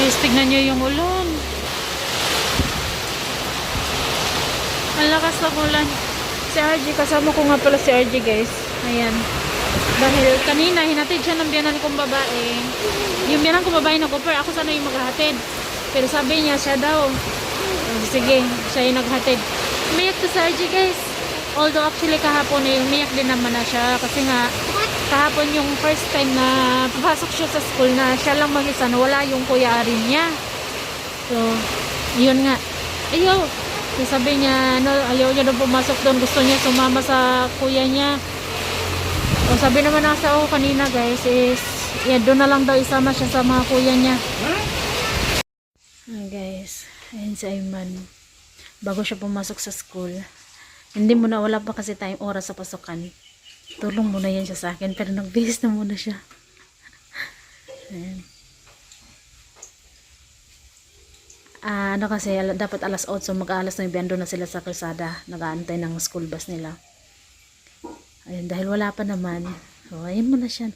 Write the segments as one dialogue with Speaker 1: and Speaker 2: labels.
Speaker 1: Guys, tignan nyo yung ulan. Ang lakas ng ulan. Si RG, kasama ko nga pala si RG guys. Ayan. Dahil kanina, hinatid siya ng biyanan kong babae. Yung biyanan kong babae nag-offer, ako sana yung maghahatid. Pero sabi niya, siya daw. Sige, siya yung naghatid. Umiyak to si RG guys. Although actually kahapon umiyak din naman na siya. Kasi nga, kahapon yung first time na papasok siya sa school na siya lang mag-isa na wala yung kuya rin niya. So, yun nga. Ayaw. So, sabi niya, no, ayaw niya doon pumasok doon. Gusto niya sumama sa kuya niya. So, sabi naman nasa ako kanina guys is, yeah, doon na lang daw isama siya sa mga kuya niya. Guys, ayun si Ayman. Bago siya pumasok sa school. Hindi muna, wala pa kasi tayong oras sa pasukan. Tulong muna yan siya sa akin. Pero nagbihis na muna siya. Ayan. Ano kasi, dapat alas 8, mag-alas 9, doon na sila sa kalsada. Nag-aantay ng school bus nila. Ayun, dahil wala pa naman. So, ayun muna siya.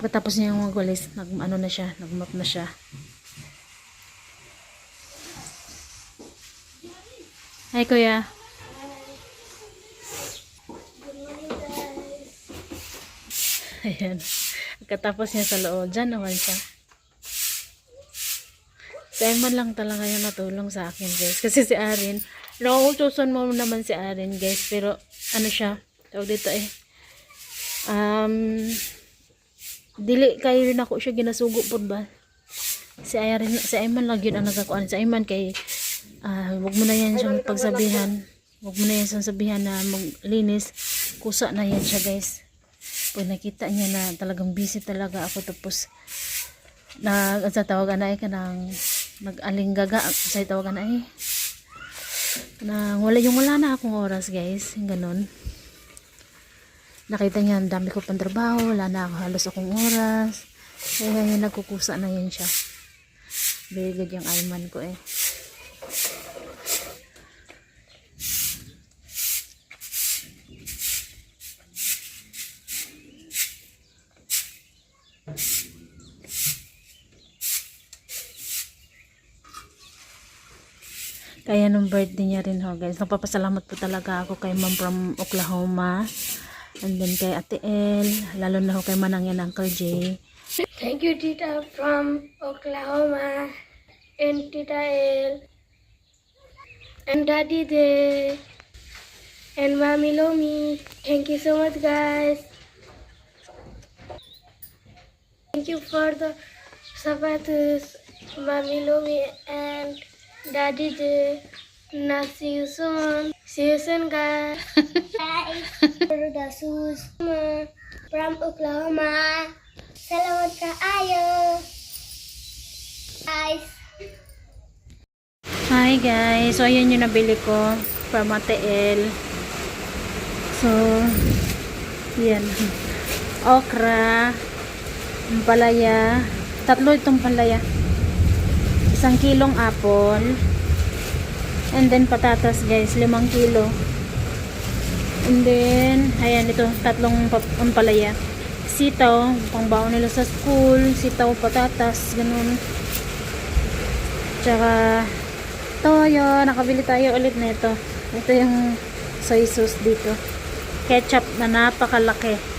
Speaker 1: Pagkatapos niya yung magwalis, nag-ano na siya, nag-map na siya. Hi, kuya. Ayan. Pagkatapos niya sa loob, dyan naman siya. Si Ayman lang talaga yung natulong sa akin, guys. Kasi si Arin, nauutusan mo naman si Arin, guys. Pero, ano siya, tawag dito dili kayo rin ako siya ginasugo po ba? Si Ayman lang yun ang nagkakuan. Si Ayman kay, wag mo na yan siyang pagsabihan. Wag mo na yan siyang sabihan na maglinis. Kusa na yan siya, guys. Pag nakita niya na talagang busy talaga ako, tapos tawagan na ka ng nag-alinggaga sa tawagan na wala na akong oras guys, yung ganun. Nakita niya ang dami ko pang trabaho, wala na ako halos akong oras, kaya ngayon nagkukusa na yan siya. Very good yung Ayman ko Kaya nung birthday niya rin guys, nagpapasalamat po talaga ako kay mom from Oklahoma, and then kay Ate El, lalo na kay Manang yan, Uncle J.
Speaker 2: Thank you, Tita from Oklahoma, and Tita El, and Daddy De, and Mommy Lomi. Thank you so much, guys. Thank you for the sapatos, Mommy Lomi, and Daddy De. Now see you soon. See you soon, guys. Guys, for the shoes from Oklahoma. Salamat kaayo. Guys.
Speaker 1: Hi guys, so ayan yung nabili ko from Ate El. So, yan. Okra, palaya, tatlo itong palaya. 1 kilong apple, and then patatas guys, 5 kilo, and then ayan ito, tatlong palaya, sitaw, pangbaon nila sa school, sitaw, patatas, ganun. Tsaka toyo, nakabili tayo ulit na ito yung soy sauce dito, ketchup na napakalaki.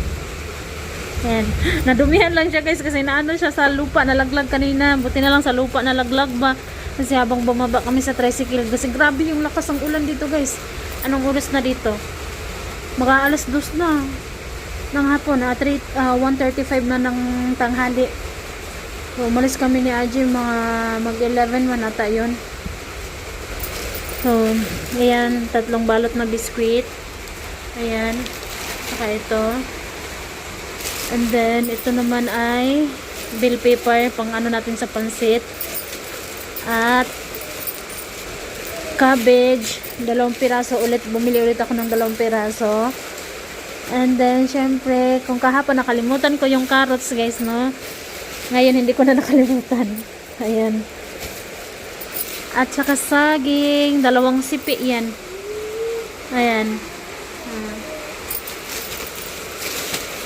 Speaker 1: Ayan. Nadumihan lang siya guys kasi naano siya sa lupa, nalaglag kanina. Buti na lang sa lupa nalaglag ba. Kasi habang bumaba kami sa tricycle, kasi grabe yung lakas ng ulan dito guys. Anong oras na dito? Mga alas 2 na ng hapon, 1:35 na ng tanghali. So umalis kami ni Aji mga mag-11 man ata yun. So ayan, 3 balot na biskwit. Ayan, saka ito. And then, ito naman ay bill paper, pang ano natin sa pansit. At cabbage, 2 piraso ulit. Bumili ulit ako ng 2 piraso. And then, syempre, kung kahapon nakalimutan ko yung carrots guys, no? Ngayon, hindi ko na nakalimutan. Ayan. At saka saging, 2 sipi yan. Ayan.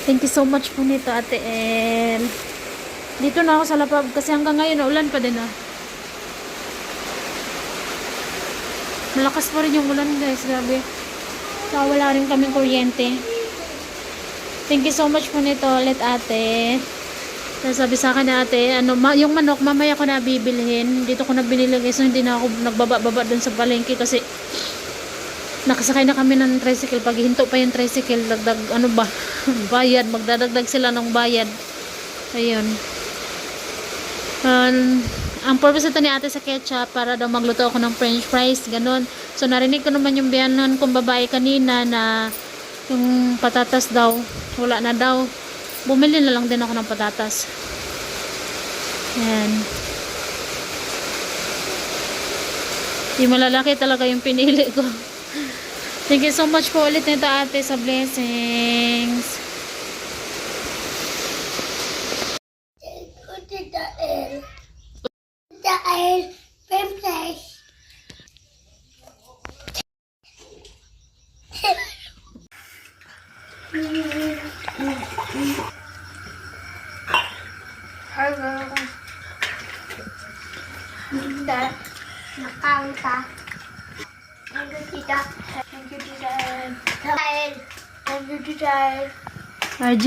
Speaker 1: Thank you so much po nito, Ate El. Dito na ako sa lapag kasi hanggang ngayon ulan pa din Malakas pa rin yung ulan guys, grabe. So, wala rin kaming kuryente. Thank you so much po nito ulit ate. Sabi sa akin na ate, yung manok mamaya ko na bibilhin. Dito ko na binili guys, so hindi na ako nagbaba-baba dun sa palengke kasi nakasakay na kami ng tricycle. Pag hinto pa yung tricycle, dagdag bayad, magdadagdag sila ng bayad. Ayun. Ang purpose ito ni ate sa ketchup para daw magluto ako ng french fries, ganun. So narinig ko naman yung biyanan kong babae kanina na yung patatas daw wala na daw. Bumili na lang din ako ng patatas. Yan. Yung malalaki talaga yung pinili ko. Thank you so much po ulit nito ate sa blessings.
Speaker 2: Hello. Tita, nakauta. Thank you, tita. Thank you, tita. Thank you, tita.
Speaker 1: RG?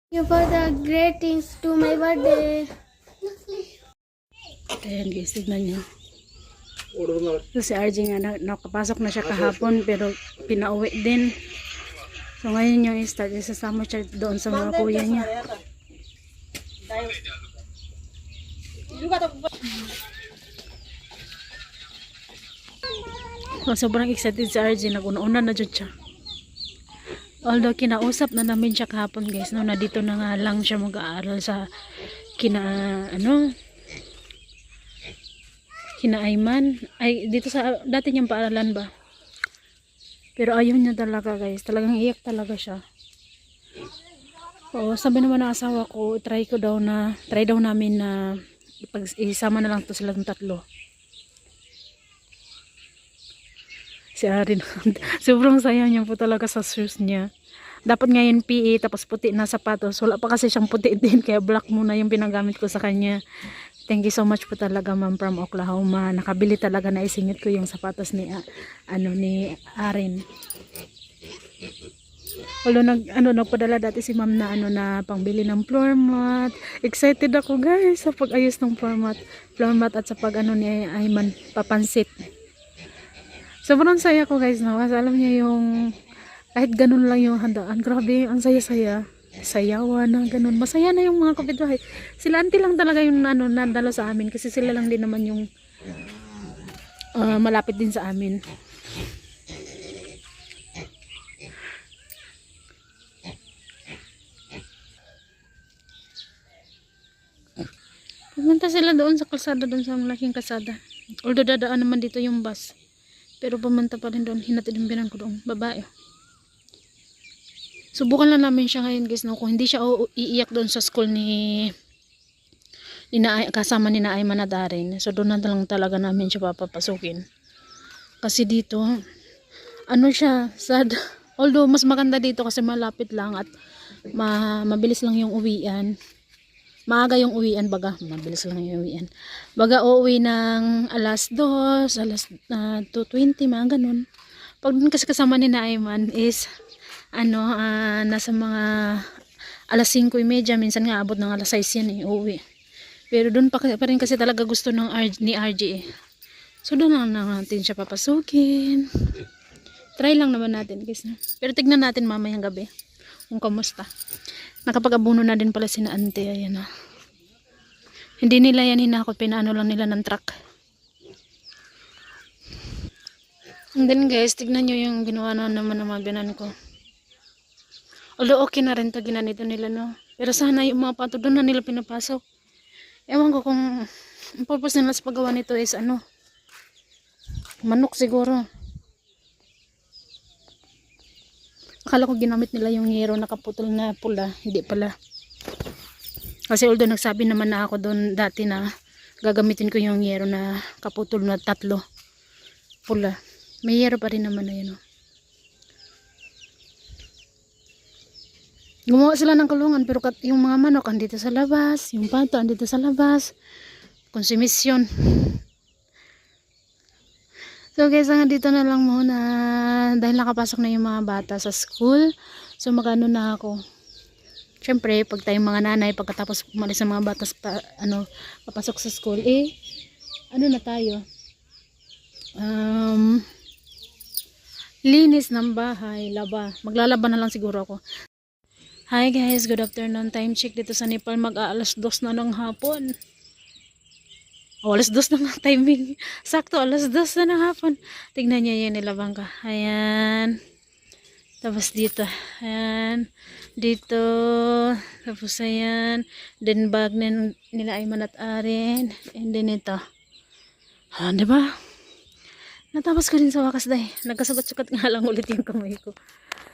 Speaker 2: Thank you for the greetings to my birthday.
Speaker 1: Ayan guys, tignan nyo. So si RG nga, nakapasok na siya kahapon pero pinauwi din. So ngayon yung start, isasama siya doon sa mga kuya niya. So, sobrang excited si RG, nag-una-una na dyan siya. Although kinausap na namin siya kahapon guys, no, na dito na nga lang siya mag-aaral sa kina Ayman. Ay, dito sa dati niyang paaralan ba? Pero ayaw niya talaga guys. Talagang iyak talaga siya. Oo, sabi naman ng asawa ko, try daw namin na isama na lang to silang tatlo. Si Arin, sobrang sayang niya po talaga sa shoes niya. Dapat ngayon PE, tapos puti na sapatos. Wala pa kasi siyang puti din, kaya black muna yung pinagamit ko sa kanya. Thank you so much po talaga ma'am from Oklahoma. Nakabili talaga, na isingit ko yung sapatos ni ni Arin. Although nagpadala dati si ma'am na na pangbili ng floor mat. Excited ako guys sa pag-ayos ng floor mat at sa pag ni Ayman papansit. Sobrang saya ko guys, no? Kasi alam niyo yung kahit ganun lang yung handaan. Grabe, ang saya-saya. Sayawan na ganun. Masaya na yung mga kapitbahay. Sila auntie lang talaga yung nadalo sa amin kasi sila lang din naman yung malapit din sa amin. Pumunta sila doon sa kalsada, doon sa malaking kalsada. Although dadaan naman dito yung bus. Pero pumunta pa rin doon. Hinatid yung binan ko doon. Babae. Subukan lang namin siya ngayon guys, no? Kung hindi siya iiyak doon sa school kasama ni Ayman at Darin. So doon na lang talaga namin siya papapasukin. Kasi dito, siya, sad. Although mas maganda dito kasi malapit lang at mabilis lang yung uwian. Maaga yung uwian baga. Mabilis lang yung uwian. Baga uuwi ng alas 2, alas 2:20, mga ganun. Pag doon kasi kasama ni Ayman is nasa mga alas 5:30, minsan nga abot ng alas 6 yan uuwi. Pero doon pa rin kasi talaga gusto ni RG So doon na natin siya papasukin. Try lang naman natin guys. Pero tignan natin mamayang gabi kung kamusta. Nakapag-abuno na din pala sina ante. Ayan na. Hindi nila yan hinakot, pinaano lang nila ng truck. And then guys, tignan nyo yung ginawa na naman ng mga binan ko. Although okay na rin to ginanito nila, no? Pero sana yung mga pato doon na nila pinapasok. Ewan ko kung ang purpose nila sa paggawa nito is manok siguro. Akala ko ginamit nila yung hero na kaputol na pula. Hindi pala. Kasi although nagsabi naman na ako doon dati na gagamitin ko yung hero na kaputol na 3 pula. May hero pa rin naman na yun, no? Gumawa sila ng kulungan pero yung mga manok andito sa labas, yung pato andito sa labas. Konsumisyon. So guys, hanggang dito na lang muna. Dahil nakapasok na yung mga bata sa school. So magano na ako. Siyempre, pag tayong mga nanay, pagkatapos umalis ang mga bata papasok sa school, ano na tayo? Linis ng bahay, laba. Maglalaba na lang siguro ako. Hi guys, good afternoon. Time check dito sa Nepal. Mag-aalas 2 na ng hapon. Alas 2 na nga timing. Sakto, alas 2 na ng hapon. Tignan niya yan, nilabang ka. Ayan. Tapos dito. Ayan. Dito. Tapos ayan. Then bag nila ay manat-arin. And then ito. Diba? Natapos ko din sa wakas dahil. Nagkasugat-sugat nga lang ulit yung kamay ko.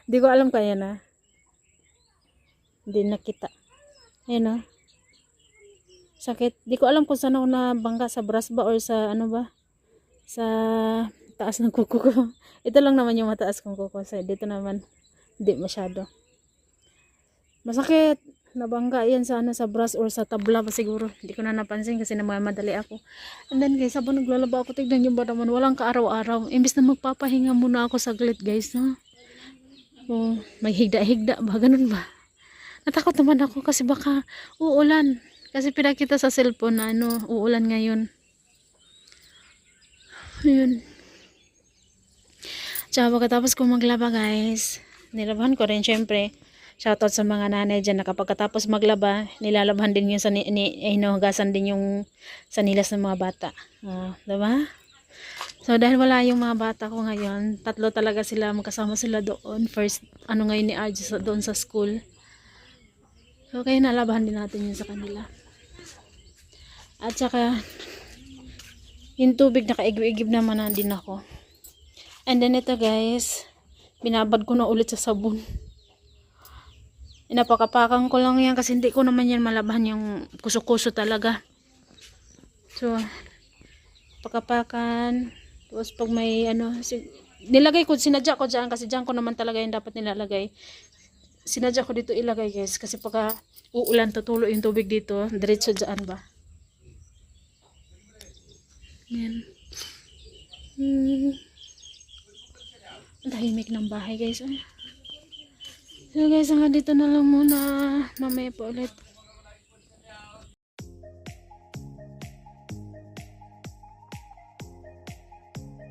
Speaker 1: Hindi ko alam kaya na. Hindi nakita. Ayan o. Sakit. Di ko alam kung saan ako nabangga, sa brush ba or sa ano ba? Sa taas ng kuko ko. Ito lang naman yung mataas kong kuko. So, dito naman, hindi masyado. Masakit. Nabangga yan sa sa brush or sa tabla pa siguro. Hindi ko na napansin kasi namamadali ako. And then guys, habang naglalaba ako, tignan yung ba naman, walang kaaraw-araw. Imbis na magpapahinga muna ako saglit guys. No? Oh, may higda-higda ba? Ganun ba? Natakot naman ako kasi baka uulan. Kasi pinakita sa cellphone na uulan ngayon. Ayun. Tsaka pagkatapos ko maglaba guys, nilabahan ko rin syempre. Shoutout sa mga nanay dyan na kapag katapos maglaba, nilalabhan din yung hinuhugasan din yung sanilas ng mga bata. Diba? So dahil wala yung mga bata ko ngayon, 3 talaga sila, magkasama sila doon. First, ngayon ni Arj doon sa school. So kaya nalabahan din natin yun sa kanila. At saka, yung tubig nakaigib-igib naman na din ako. And then ito guys, binabad ko na ulit sa sabon. Inapakapakan ko lang yan kasi hindi ko naman yan malabahan yung kuso-kuso talaga. So, pakapakan. Tapos pag may nilagay ko, sinadya ko dyan kasi dyan ko naman talaga yung dapat nilalagay. Sinadya ko dito ilagay guys kasi pagka uulan tutulo yung tubig dito, diretso dyan ba. Yan. Tahimik ng bahay guys. So guys, hanggang dito na lang muna. Mamaya po ulit.